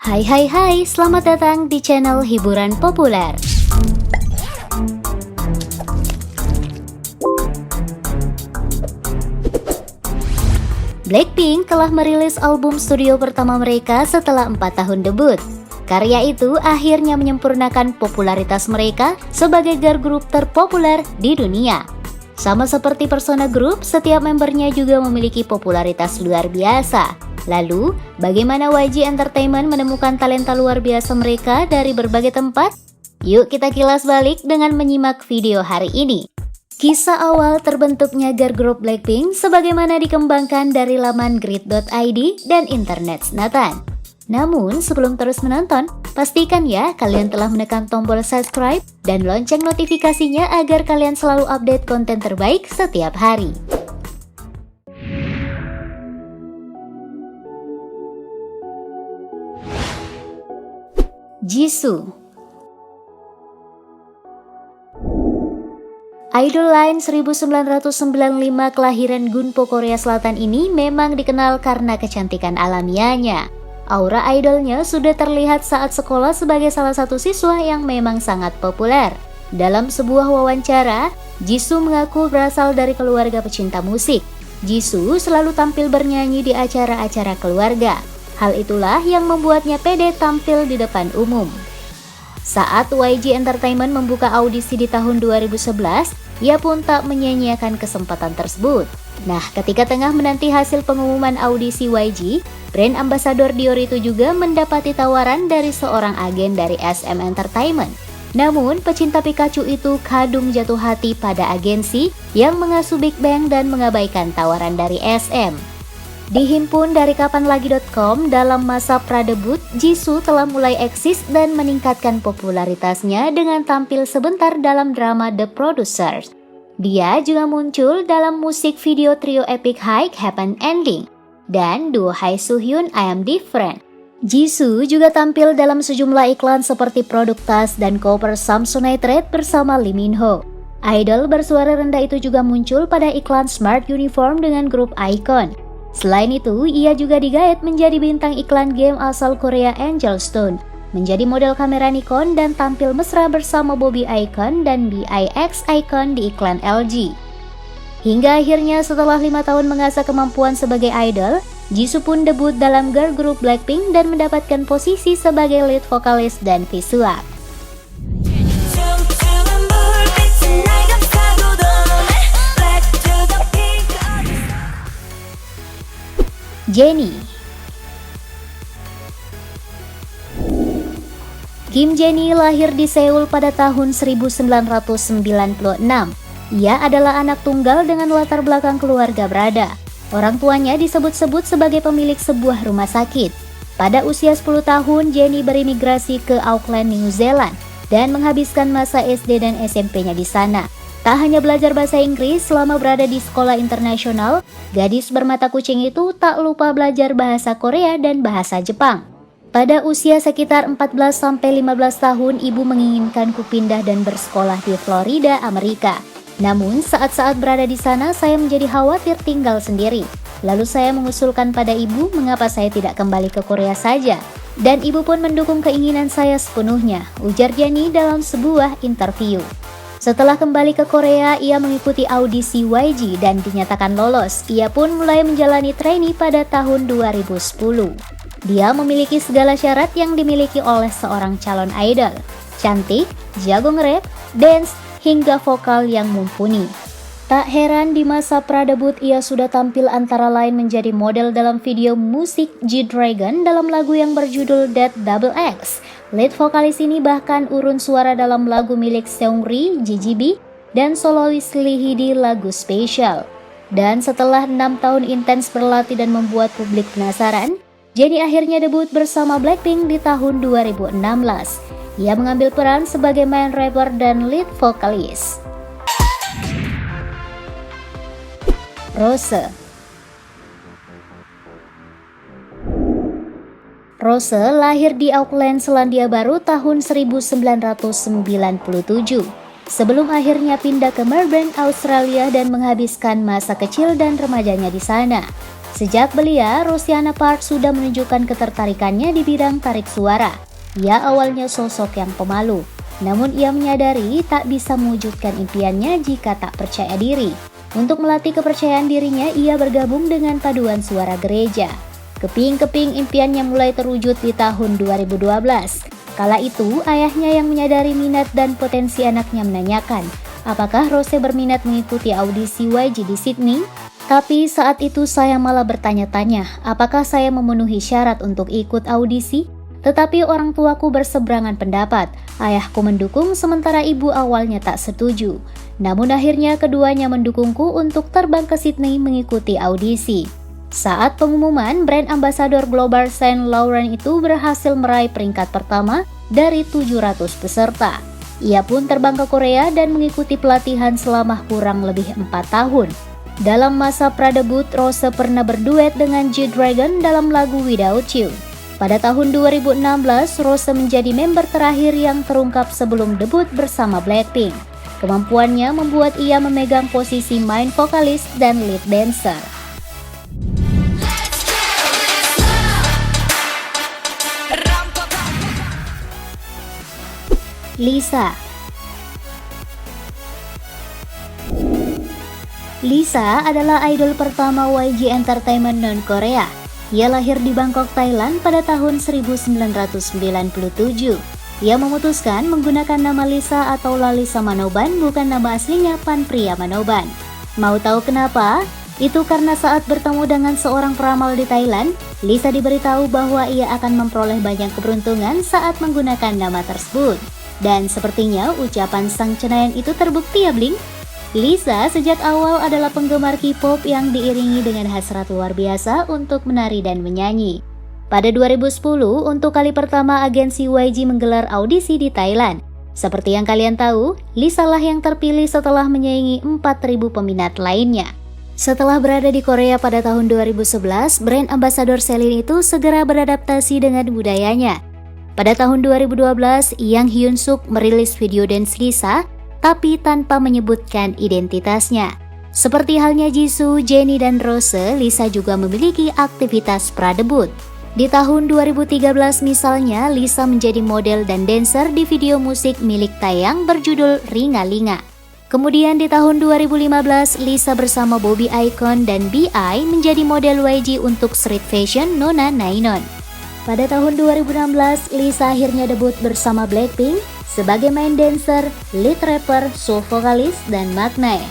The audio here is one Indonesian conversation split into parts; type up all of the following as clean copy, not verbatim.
Hai, selamat datang di channel hiburan populer. Blackpink telah merilis album studio pertama mereka setelah 4 tahun debut. Karya itu akhirnya menyempurnakan popularitas mereka sebagai girl group terpopuler di dunia. Sama seperti persona grup, setiap membernya juga memiliki popularitas luar biasa. Lalu, bagaimana YG Entertainment menemukan talenta luar biasa mereka dari berbagai tempat? Yuk kita kilas balik dengan menyimak video hari ini. Kisah awal terbentuknya girl group Blackpink sebagaimana dikembangkan dari laman grid.id dan internet Snatan. Namun, sebelum terus menonton, pastikan ya kalian telah menekan tombol subscribe dan lonceng notifikasinya agar kalian selalu update konten terbaik setiap hari. Jisoo. Idol Line 1995 kelahiran Gunpo Korea Selatan ini memang dikenal karena kecantikan alamiahnya. Aura idolnya sudah terlihat saat sekolah sebagai salah satu siswa yang memang sangat populer. Dalam sebuah wawancara, Jisoo mengaku berasal dari keluarga pecinta musik. Jisoo selalu tampil bernyanyi di acara-acara keluarga. Hal itulah yang membuatnya pede tampil di depan umum. Saat YG Entertainment membuka audisi di tahun 2011, ia pun tak menyia-nyiakan kesempatan tersebut. Nah, ketika tengah menanti hasil pengumuman audisi YG, brand ambasador Dior itu juga mendapati tawaran dari seorang agen dari SM Entertainment. Namun, pecinta Pikachu itu kadung jatuh hati pada agensi yang mengasuh Big Bang dan mengabaikan tawaran dari SM. Dihimpun dari kapanlagi.com, dalam masa pradebut, Jisoo telah mulai eksis dan meningkatkan popularitasnya dengan tampil sebentar dalam drama The Producers. Dia juga muncul dalam musik video trio Epic High Happy Ending dan duo Hye Soo-hyun I Am Different. Jisoo juga tampil dalam sejumlah iklan seperti produk tas dan koper Samsonite Red bersama Lee Min Ho. Idol bersuara rendah itu juga muncul pada iklan Smart Uniform dengan grup iKON. Selain itu, ia juga digait menjadi bintang iklan game asal Korea Angel Stone, menjadi model kamera Nikon dan tampil mesra bersama Bobby Icon dan BIX Icon di iklan LG. Hingga akhirnya setelah 5 tahun mengasah kemampuan sebagai idol, Jisoo pun debut dalam girl group Blackpink dan mendapatkan posisi sebagai lead vokalis dan visual. Jennie. Kim Jennie lahir di Seoul pada tahun 1996. Ia adalah anak tunggal dengan latar belakang keluarga berada. Orang tuanya disebut-sebut sebagai pemilik sebuah rumah sakit. Pada usia 10 tahun, Jennie berimigrasi ke Auckland, New Zealand dan menghabiskan masa SD dan SMP-nya di sana. Tak hanya belajar bahasa Inggris selama berada di sekolah internasional, gadis bermata kucing itu tak lupa belajar bahasa Korea dan bahasa Jepang. Pada usia sekitar 14-15 tahun, ibu menginginkanku pindah dan bersekolah di Florida, Amerika. Namun, saat-saat berada di sana, saya menjadi khawatir tinggal sendiri. Lalu saya mengusulkan pada ibu mengapa saya tidak kembali ke Korea saja. Dan ibu pun mendukung keinginan saya sepenuhnya, ujar Jennie dalam sebuah interview. Setelah kembali ke Korea, ia mengikuti audisi YG dan dinyatakan lolos. Ia pun mulai menjalani trainee pada tahun 2010. Dia memiliki segala syarat yang dimiliki oleh seorang calon idol. Cantik, jago nge-rap, dance, hingga vokal yang mumpuni. Tak heran di masa pradebut ia sudah tampil antara lain menjadi model dalam video musik G-Dragon dalam lagu yang berjudul Dead Double X. Lead vokalis ini bahkan urun suara dalam lagu milik Seungri, GGB, dan solois Lee Hee lagu Special. Dan setelah 6 tahun intens berlatih dan membuat publik penasaran, Jennie akhirnya debut bersama Blackpink di tahun 2016. Ia mengambil peran sebagai main rapper dan lead vokalis. Rose. Rose lahir di Auckland, Selandia Baru tahun 1997. Sebelum akhirnya pindah ke Melbourne, Australia dan menghabiskan masa kecil dan remajanya di sana. Sejak belia, Rosianna Park sudah menunjukkan ketertarikannya di bidang tarik suara. Ia awalnya sosok yang pemalu, namun ia menyadari tak bisa mewujudkan impiannya jika tak percaya diri. Untuk melatih kepercayaan dirinya, ia bergabung dengan paduan suara gereja. Keping-keping impiannya mulai terwujud di tahun 2012. Kala itu, ayahnya yang menyadari minat dan potensi anaknya menanyakan, apakah Rose berminat mengikuti audisi YG di Sydney? Tapi saat itu saya malah bertanya-tanya, apakah saya memenuhi syarat untuk ikut audisi? Tetapi orang tuaku berseberangan pendapat. Ayahku mendukung sementara ibu awalnya tak setuju. Namun akhirnya keduanya mendukungku untuk terbang ke Sydney mengikuti audisi. Saat pengumuman, brand ambassador global Saint Laurent itu berhasil meraih peringkat pertama dari 700 peserta. Ia pun terbang ke Korea dan mengikuti pelatihan selama kurang lebih 4 tahun. Dalam masa pradebut, Rose pernah berduet dengan G-Dragon dalam lagu Without You. Pada tahun 2016, Rose menjadi member terakhir yang terungkap sebelum debut bersama Blackpink. Kemampuannya membuat ia memegang posisi main vokalis dan lead dancer. Lisa. Lisa adalah idol pertama YG Entertainment non-Korea. Ia lahir di Bangkok, Thailand pada tahun 1997. Ia memutuskan menggunakan nama Lisa atau Lalisa Manoban, bukan nama aslinya Panpriya Manoban. Mau tahu kenapa? Itu karena saat bertemu dengan seorang peramal di Thailand, Lisa diberitahu bahwa ia akan memperoleh banyak keberuntungan saat menggunakan nama tersebut. Dan sepertinya ucapan sang cenayang itu terbukti ya Bling. Lisa sejak awal adalah penggemar K-pop yang diiringi dengan hasrat luar biasa untuk menari dan menyanyi. Pada 2010, untuk kali pertama agensi YG menggelar audisi di Thailand. Seperti yang kalian tahu, Lisa lah yang terpilih setelah menyaingi 4.000 peminat lainnya. Setelah berada di Korea pada tahun 2011, brand ambassador Celine itu segera beradaptasi dengan budayanya. Pada tahun 2012, Yang Hyun Suk merilis video dance Lisa, tapi tanpa menyebutkan identitasnya. Seperti halnya Jisoo, Jennie, dan Rose, Lisa juga memiliki aktivitas pradebut. Di tahun 2013 misalnya, Lisa menjadi model dan dancer di video musik milik Taeyang berjudul Ringa-Linga. Kemudian di tahun 2015, Lisa bersama Bobby Icon dan B.I menjadi model YG untuk street fashion Nona Nainon. Pada tahun 2016, Lisa akhirnya debut bersama Blackpink sebagai main dancer, lead rapper, solo vokalis, dan maknae.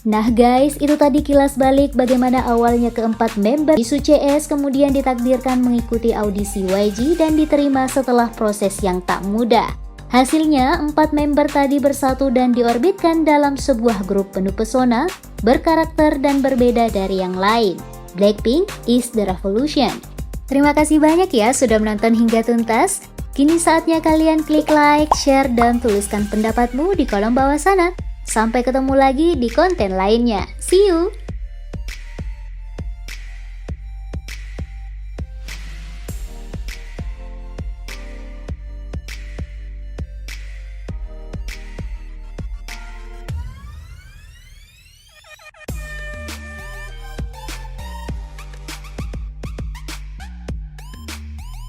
Nah guys, itu tadi kilas balik bagaimana awalnya keempat member Jisoo CS kemudian ditakdirkan mengikuti audisi YG dan diterima setelah proses yang tak mudah. Hasilnya, 4 member tadi bersatu dan diorbitkan dalam sebuah grup penuh pesona, berkarakter dan berbeda dari yang lain. Blackpink is the revolution. Terima kasih banyak ya sudah menonton hingga tuntas. Kini saatnya kalian klik like, share, dan tuliskan pendapatmu di kolom bawah sana. Sampai ketemu lagi di konten lainnya. See you!